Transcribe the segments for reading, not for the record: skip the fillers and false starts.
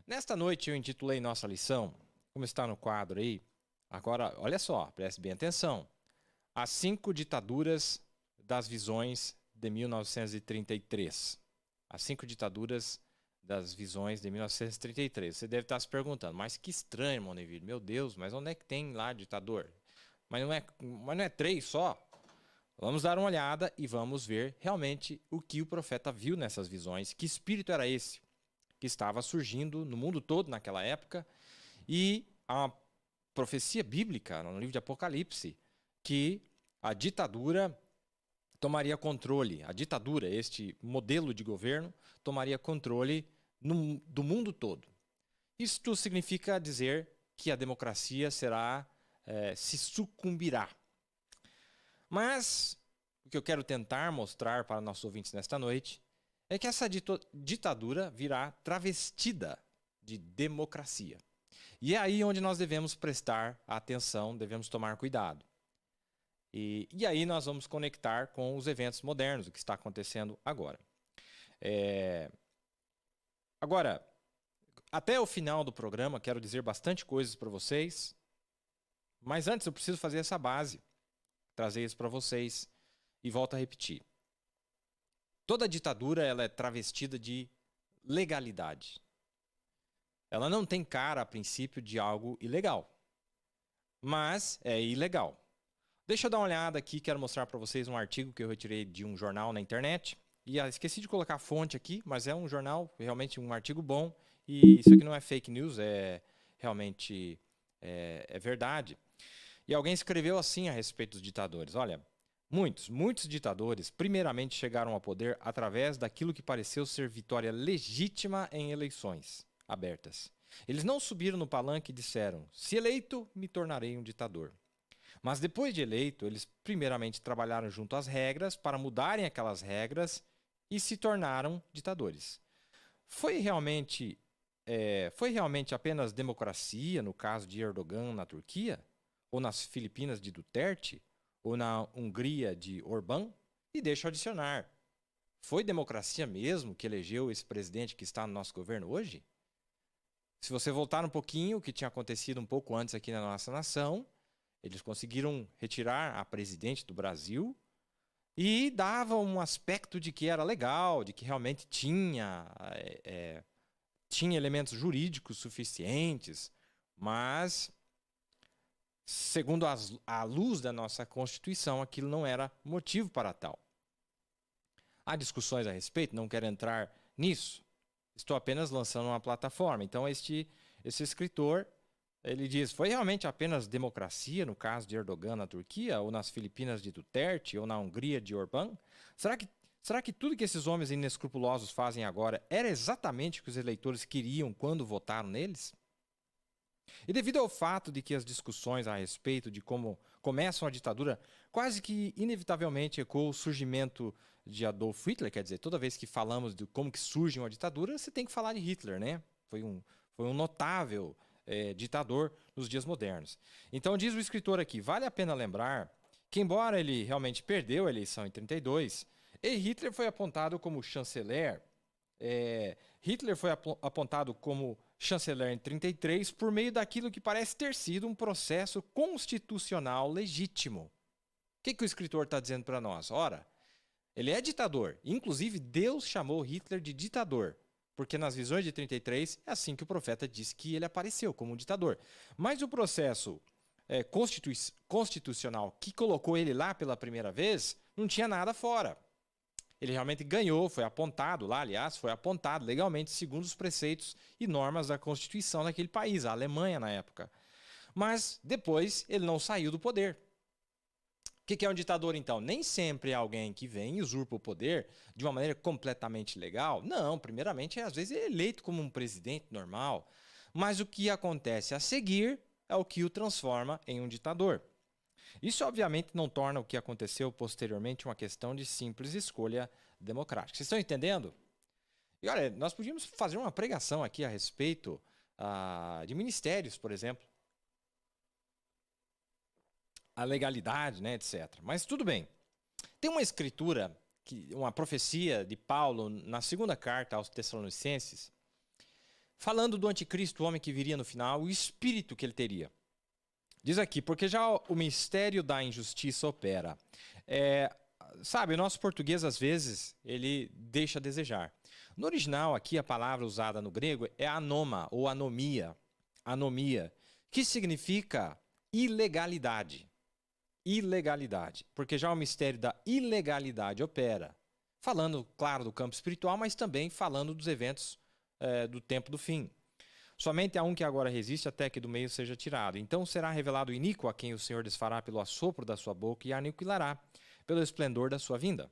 Nesta noite eu intitulei nossa lição, como está no quadro aí. Agora, olha só, preste bem atenção. As 5 ditaduras das visões de 1933. As 5 ditaduras das visões de 1933. Você deve estar se perguntando, mas que estranho, Moneville. Meu Deus, mas onde é que tem lá ditador? Mas não é 3 só? Vamos dar uma olhada e vamos ver realmente o que o profeta viu nessas visões. Que espírito era esse que estava surgindo no mundo todo naquela época? E a profecia bíblica, no livro de Apocalipse, que a ditadura tomaria controle, a ditadura, este modelo de governo, tomaria controle do mundo todo. Isto significa dizer que a democracia se sucumbirá. Mas o que eu quero tentar mostrar para nossos ouvintes nesta noite é que essa ditadura virá travestida de democracia. E é aí onde nós devemos prestar atenção, devemos tomar cuidado. E aí nós vamos conectar com os eventos modernos, o que está acontecendo agora. Agora, até o final do programa, quero dizer bastante coisas para vocês, mas antes eu preciso fazer essa base, trazer isso para vocês e volto a repetir. Toda ditadura ela é travestida de legalidade. Ela não tem cara, a princípio, de algo ilegal, mas é ilegal. Deixa eu dar uma olhada aqui, quero mostrar para vocês um artigo que eu retirei de um jornal na internet. E esqueci de colocar a fonte aqui, mas é um jornal, realmente um artigo bom. E isso aqui não é fake news, realmente é verdade. E alguém escreveu assim a respeito dos ditadores. Olha, muitos ditadores primeiramente chegaram ao poder através daquilo que pareceu ser vitória legítima em eleições abertas. Eles não subiram no palanque e disseram, se eleito, me tornarei um ditador. Mas depois de eleito, eles primeiramente trabalharam junto às regras para mudarem aquelas regras e se tornaram ditadores. Foi realmente apenas democracia no caso de Erdogan na Turquia? Ou nas Filipinas de Duterte? Ou na Hungria de Orbán? E deixa eu adicionar. Foi democracia mesmo que elegeu esse presidente que está no nosso governo hoje? Se você voltar um pouquinho, o que tinha acontecido um pouco antes aqui na nossa nação, eles conseguiram retirar a presidente do Brasil e dava um aspecto de que era legal, de que realmente tinha elementos jurídicos suficientes, mas, segundo a luz da nossa Constituição, aquilo não era motivo para tal. Há discussões a respeito, não quero entrar nisso. Estou apenas lançando uma plataforma. Então, esse escritor, ele diz, foi realmente apenas democracia no caso de Erdogan na Turquia, ou nas Filipinas de Duterte, ou na Hungria de Orbán? Será que tudo que esses homens inescrupulosos fazem agora era exatamente o que os eleitores queriam quando votaram neles? E devido ao fato de que as discussões a respeito de como começa uma ditadura quase que inevitavelmente ecoam o surgimento de Adolf Hitler, quer dizer, toda vez que falamos de como que surge uma ditadura, você tem que falar de Hitler, né? Foi um notável ditador nos dias modernos. Então diz o escritor aqui, vale a pena lembrar que embora ele realmente perdeu a eleição em 32, e Hitler foi apontado como chanceler, Hitler foi apontado como chanceler em 33 por meio daquilo que parece ter sido um processo constitucional legítimo. O que o escritor está dizendo para nós? Ora, ele é ditador. Inclusive, Deus chamou Hitler de ditador, porque nas visões de 33 é assim que o profeta diz que ele apareceu como um ditador. Mas o processo constitucional que colocou ele lá pela primeira vez não tinha nada fora. Ele realmente ganhou, foi apontado lá, aliás, foi apontado legalmente segundo os preceitos e normas da Constituição daquele país, a Alemanha na época. Mas depois ele não saiu do poder. O que é um ditador, então? Nem sempre é alguém que vem e usurpa o poder de uma maneira completamente legal. Não, primeiramente, às vezes é eleito como um presidente normal. Mas o que acontece a seguir é o que o transforma em um ditador. Isso, obviamente, não torna o que aconteceu posteriormente uma questão de simples escolha democrática. Vocês estão entendendo? E olha, nós podíamos fazer uma pregação aqui a respeito de ministérios, por exemplo. A legalidade, né, etc. Mas tudo bem. Tem uma escritura, uma profecia de Paulo na segunda carta aos Tessalonicenses, falando do anticristo, o homem que viria no final, o espírito que ele teria. Diz aqui, porque já o mistério da injustiça opera. Sabe, o nosso português, às vezes, ele deixa a desejar. No original, aqui, a palavra usada no grego é anoma, ou anomia. Anomia, que significa ilegalidade. Ilegalidade. Porque já o mistério da ilegalidade opera. Falando, claro, do campo espiritual, mas também falando dos eventos do tempo do fim. Somente há um que agora resiste até que do meio seja tirado. Então será revelado o iníquo a quem o Senhor desfará pelo assopro da sua boca e aniquilará pelo esplendor da sua vinda.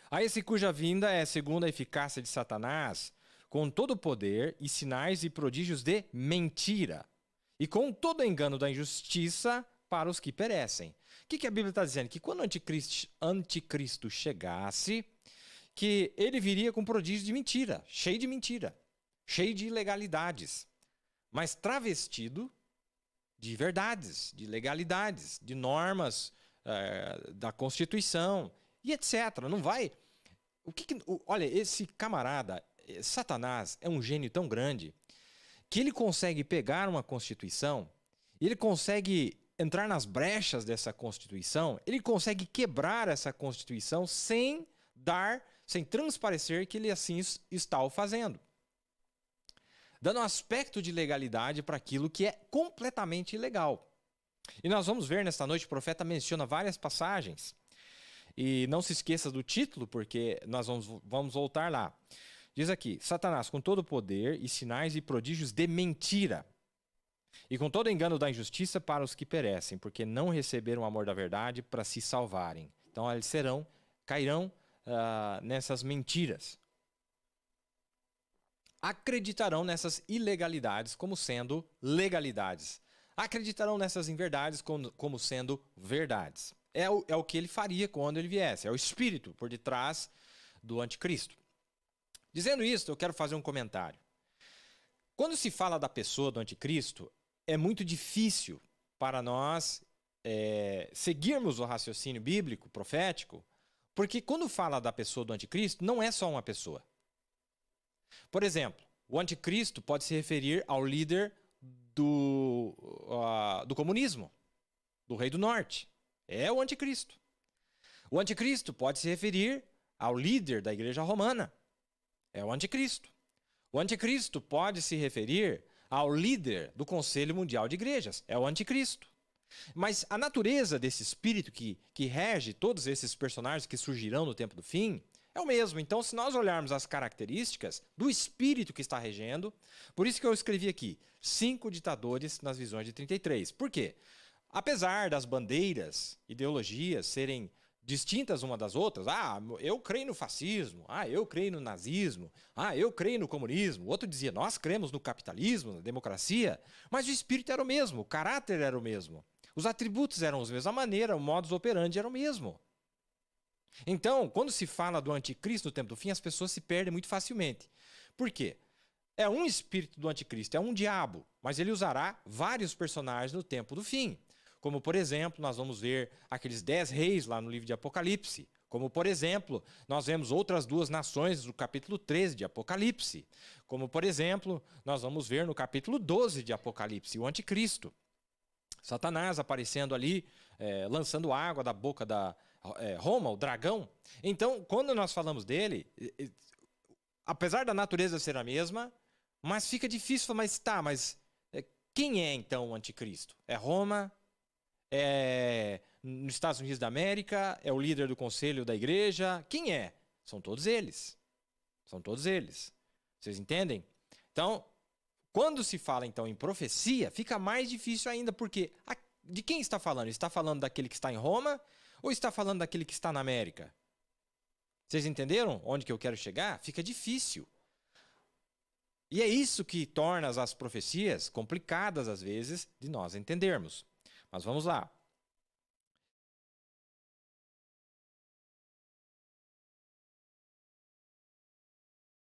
A esse cuja vinda é segundo a eficácia de Satanás, com todo o poder e sinais e prodígios de mentira, e com todo o engano da injustiça para os que perecem. O que a Bíblia está dizendo? Que quando o anticristo chegasse, que ele viria com prodígios de mentira, cheio de ilegalidades, mas travestido de verdades, de legalidades, de normas da Constituição e etc. Não vai... Olha, esse camarada, Satanás, é um gênio tão grande que ele consegue pegar uma Constituição, ele consegue entrar nas brechas dessa Constituição, ele consegue quebrar essa Constituição sem transparecer que ele assim está o fazendo, dando um aspecto de legalidade para aquilo que é completamente ilegal. E nós vamos ver nesta noite, o profeta menciona várias passagens. E não se esqueça do título, porque nós vamos voltar lá. Diz aqui, Satanás com todo o poder e sinais e prodígios de mentira, e com todo o engano da injustiça para os que perecem, porque não receberam o amor da verdade para se salvarem. Então eles cairão nessas mentiras. Acreditarão nessas ilegalidades como sendo legalidades. Acreditarão nessas inverdades como sendo verdades. É o que ele faria quando ele viesse. É o espírito por detrás do anticristo. Dizendo isso, eu quero fazer um comentário. Quando se fala da pessoa do anticristo, é muito difícil para nós seguirmos o raciocínio bíblico, profético, porque quando fala da pessoa do anticristo, não é só uma pessoa. Por exemplo, o anticristo pode se referir ao líder do comunismo, do Rei do Norte. É o anticristo. O anticristo pode se referir ao líder da Igreja Romana. É o anticristo. O anticristo pode se referir ao líder do Conselho Mundial de Igrejas. É o anticristo. Mas a natureza desse espírito que rege todos esses personagens que surgirão no tempo do fim é o mesmo. Então, se nós olharmos as características do espírito que está regendo, por isso que eu escrevi aqui, 5 ditadores nas visões de 33. Por quê? Apesar das bandeiras, ideologias serem distintas uma das outras, eu creio no fascismo, eu creio no nazismo, eu creio no comunismo, o outro dizia, nós cremos no capitalismo, na democracia, mas o espírito era o mesmo, o caráter era o mesmo, os atributos eram os mesmos, a maneira, o modus operandi era o mesmo. Então, quando se fala do anticristo no tempo do fim, as pessoas se perdem muito facilmente. Por quê? É um espírito do anticristo, é um diabo, mas ele usará vários personagens no tempo do fim. Como, por exemplo, nós vamos ver aqueles 10 reis lá no livro de Apocalipse. Como, por exemplo, nós vemos outras 2 nações no capítulo 13 de Apocalipse. Como, por exemplo, nós vamos ver no capítulo 12 de Apocalipse, o anticristo. Satanás aparecendo ali, lançando água da boca da Roma, o dragão. Então, quando nós falamos dele, apesar da natureza ser a mesma, mas fica difícil, mas quem é então o anticristo? É Roma? Nos Estados Unidos da América? É o líder do conselho da igreja? Quem é? São todos eles. São todos eles. Vocês entendem? Então, quando se fala então em profecia, fica mais difícil ainda, porque de quem está falando? Está falando daquele que está em Roma ou está falando daquele que está na América? Vocês entenderam onde que eu quero chegar? Fica difícil. E é isso que torna as profecias complicadas, às vezes, de nós entendermos. Mas vamos lá.